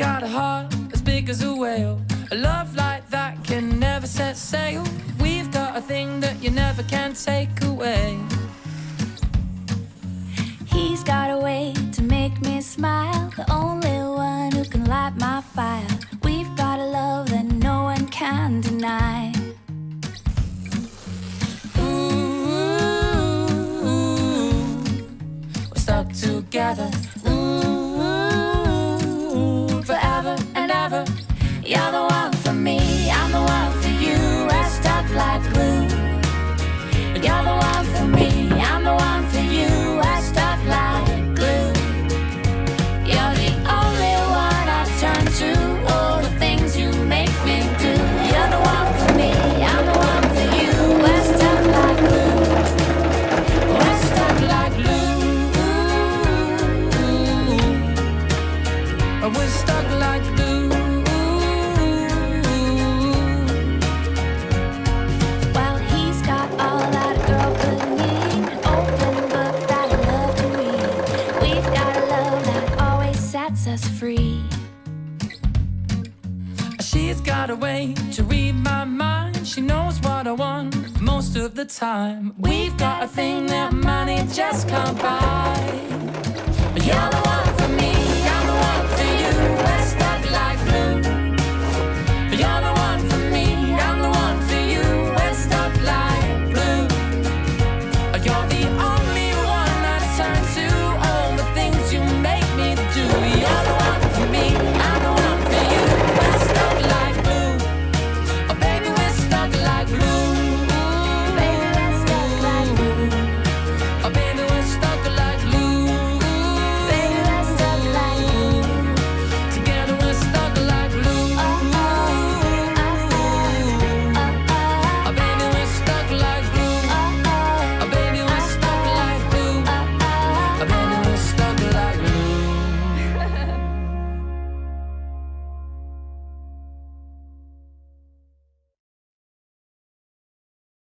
got a heart as big as a whale. A love like that can never set sail. We've got a thing that you never can take away. He's got a way to make me smile, the only one who can light my fire. We've got a love that no one can deny. Ooh, we're stuck together. Ooh, forever and ever. You're the one for me, I'm the one for you. We're stuck like glue. You're the one for me, I'm the one for you. We're stuck like glue. You're the only one I turn to. All the things you make me do. You're the one for me, I'm the one for you. We're stuck like glue. We're stuck like glue. We're stuck like glue. Well, he's got all that a girl could need, an open book that I love to read. We've got a love that always sets us free. She's got a way to read my mind. She knows what I want most of the time. We've got a thing that money just can't buy. You're